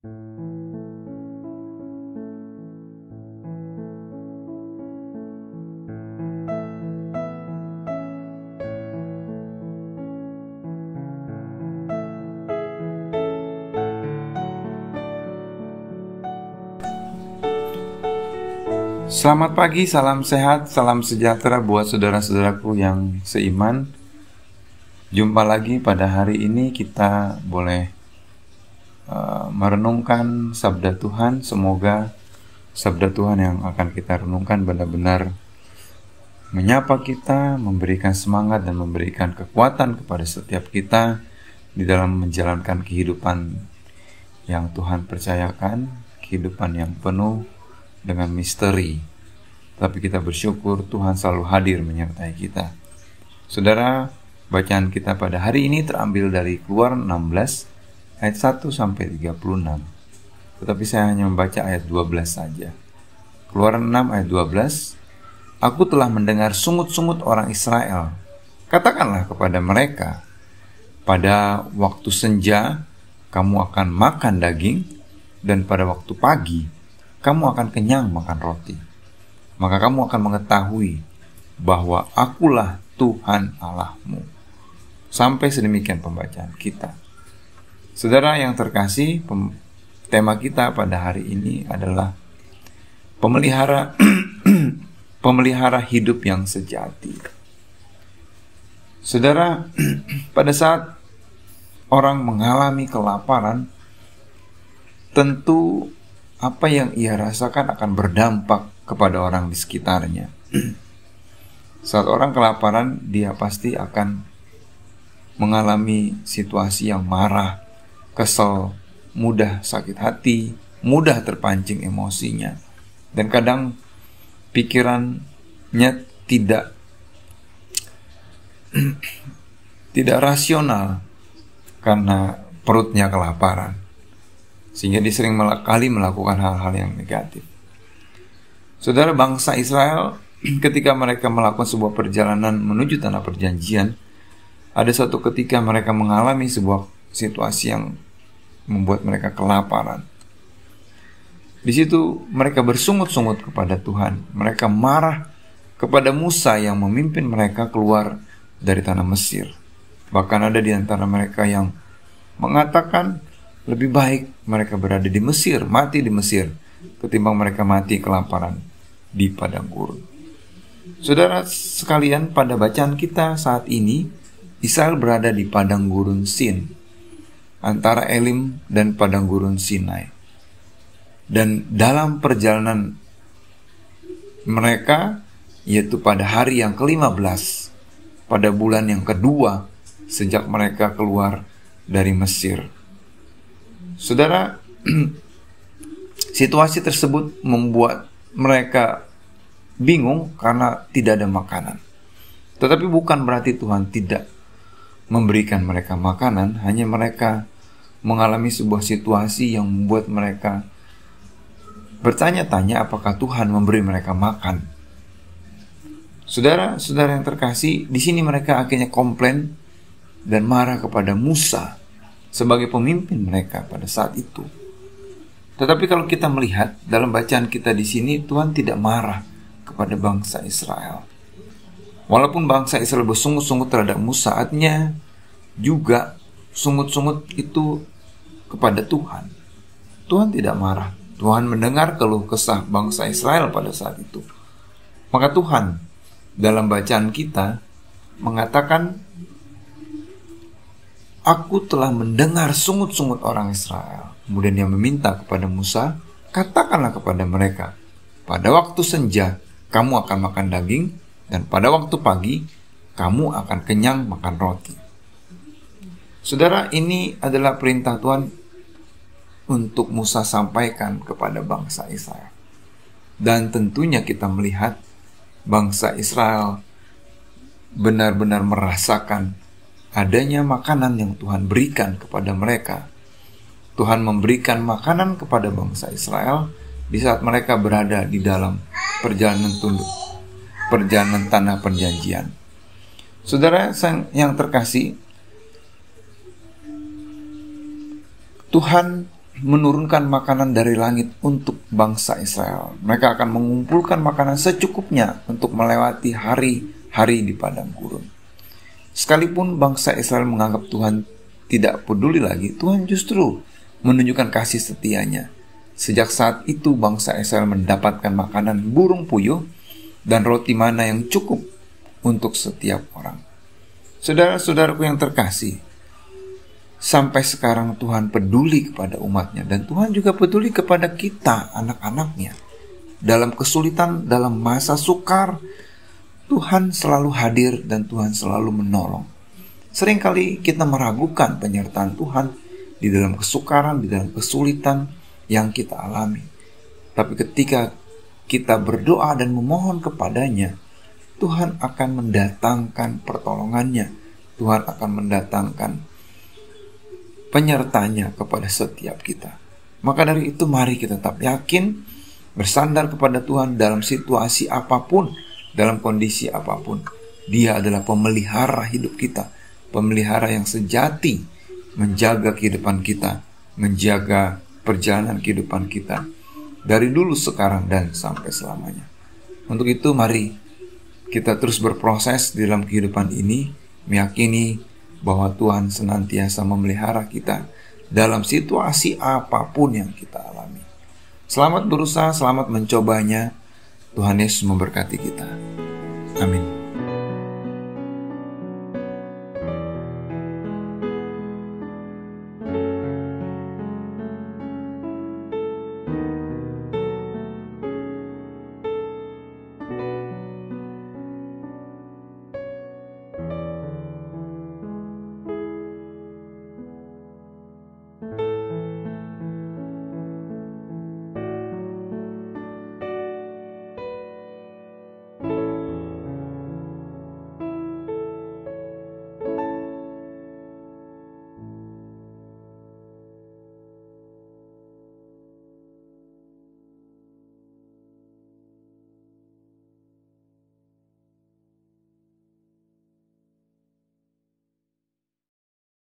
Selamat pagi, salam sehat, salam sejahtera buat saudara-saudaraku yang seiman. Jumpa lagi pada hari ini, kita boleh merenungkan sabda Tuhan. Semoga sabda Tuhan yang akan kita renungkan benar-benar menyapa kita, memberikan semangat dan memberikan kekuatan kepada setiap kita di dalam menjalankan kehidupan yang Tuhan percayakan, kehidupan yang penuh dengan misteri. Tapi kita bersyukur Tuhan selalu hadir menyertai kita. Saudara, bacaan kita pada hari ini terambil dari Keluaran 16 ayat 1 sampai 36. Tetapi saya hanya membaca ayat 12 saja. Keluaran 6 ayat 12. Aku telah mendengar sungut-sungut orang Israel. Katakanlah kepada mereka, pada waktu senja kamu akan makan daging, dan pada waktu pagi kamu akan kenyang makan roti. Maka kamu akan mengetahui bahwa akulah Tuhan Allahmu. Sampai sedemikian pembacaan kita. Saudara yang terkasih, tema kita pada hari ini adalah pemelihara hidup yang sejati. Saudara, pada saat orang mengalami kelaparan, tentu apa yang ia rasakan akan berdampak kepada orang di sekitarnya. Saat orang kelaparan, dia pasti akan mengalami situasi yang marah, kesel, mudah sakit hati, mudah terpancing emosinya. Dan kadang pikirannya tidak rasional karena perutnya kelaparan. Sehingga dia sering kali melakukan hal-hal yang negatif. Saudara, bangsa Israel ketika mereka melakukan sebuah perjalanan menuju tanah perjanjian, ada suatu ketika mereka mengalami sebuah situasi yang membuat mereka kelaparan. Di situ mereka bersungut-sungut kepada Tuhan. Mereka marah kepada Musa yang memimpin mereka keluar dari tanah Mesir. Bahkan ada di antara mereka yang mengatakan lebih baik mereka berada di Mesir, mati di Mesir, ketimbang mereka mati kelaparan di padang gurun. Saudara sekalian, pada bacaan kita saat ini, Israel berada di padang gurun Sin, antara Elim dan padang gurun Sinai. Dan dalam perjalanan mereka, yaitu pada hari yang ke-15, pada bulan yang kedua sejak mereka keluar dari Mesir. Saudara, situasi tersebut membuat mereka bingung karena tidak ada makanan. Tetapi bukan berarti Tuhan tidak memberikan mereka makanan, hanya mereka mengalami sebuah situasi yang membuat mereka bertanya-tanya apakah Tuhan memberi mereka makan. Saudara-saudara yang terkasih, di sini mereka akhirnya komplain dan marah kepada Musa sebagai pemimpin mereka pada saat itu. Tetapi kalau kita melihat dalam bacaan kita di sini, Tuhan tidak marah kepada bangsa Israel. Walaupun bangsa Israel bersungut-sungut terhadap Musa, artinya juga sungut-sungut itu kepada Tuhan. Tuhan tidak marah. Tuhan mendengar keluh kesah bangsa Israel pada saat itu. Maka Tuhan dalam bacaan kita mengatakan, aku telah mendengar sungut-sungut orang Israel. Kemudian dia meminta kepada Musa, katakanlah kepada mereka, pada waktu senja kamu akan makan daging, dan pada waktu pagi kamu akan kenyang makan roti. Saudara, ini adalah perintah Tuhan untuk Musa sampaikan kepada bangsa Israel. Dan tentunya kita melihat bangsa Israel benar-benar merasakan adanya makanan yang Tuhan berikan kepada mereka. Tuhan memberikan makanan kepada bangsa Israel di saat mereka berada di dalam perjalanan tanah perjanjian. Saudara yang terkasih, Tuhan menurunkan makanan dari langit untuk bangsa Israel. Mereka akan mengumpulkan makanan secukupnya untuk melewati hari-hari di padang gurun. Sekalipun bangsa Israel menganggap Tuhan tidak peduli lagi, Tuhan justru menunjukkan kasih setianya. Sejak saat itu bangsa Israel mendapatkan makanan burung puyuh dan roti mana yang cukup untuk setiap orang. Saudara-saudaraku yang terkasih, sampai sekarang Tuhan peduli kepada umatnya, dan Tuhan juga peduli kepada kita, anak-anaknya. Dalam kesulitan, dalam masa sukar, Tuhan selalu hadir dan Tuhan selalu menolong. Seringkali kita meragukan penyertaan Tuhan di dalam kesukaran, di dalam kesulitan yang kita alami. Tapi ketika kita berdoa dan memohon kepadanya, Tuhan akan mendatangkan pertolongannya. Tuhan akan mendatangkan penyertanya kepada setiap kita. Maka dari itu mari kita tetap yakin, bersandar kepada Tuhan dalam situasi apapun, dalam kondisi apapun. Dia adalah pemelihara hidup kita, pemelihara yang sejati, menjaga kehidupan kita, menjaga perjalanan kehidupan kita dari dulu, sekarang, dan sampai selamanya. Untuk itu mari kita terus berproses di dalam kehidupan ini, meyakini bahwa Tuhan senantiasa memelihara kita dalam situasi apapun yang kita alami. Selamat berusaha, selamat mencobanya. Tuhan Yesus memberkati kita. Amin.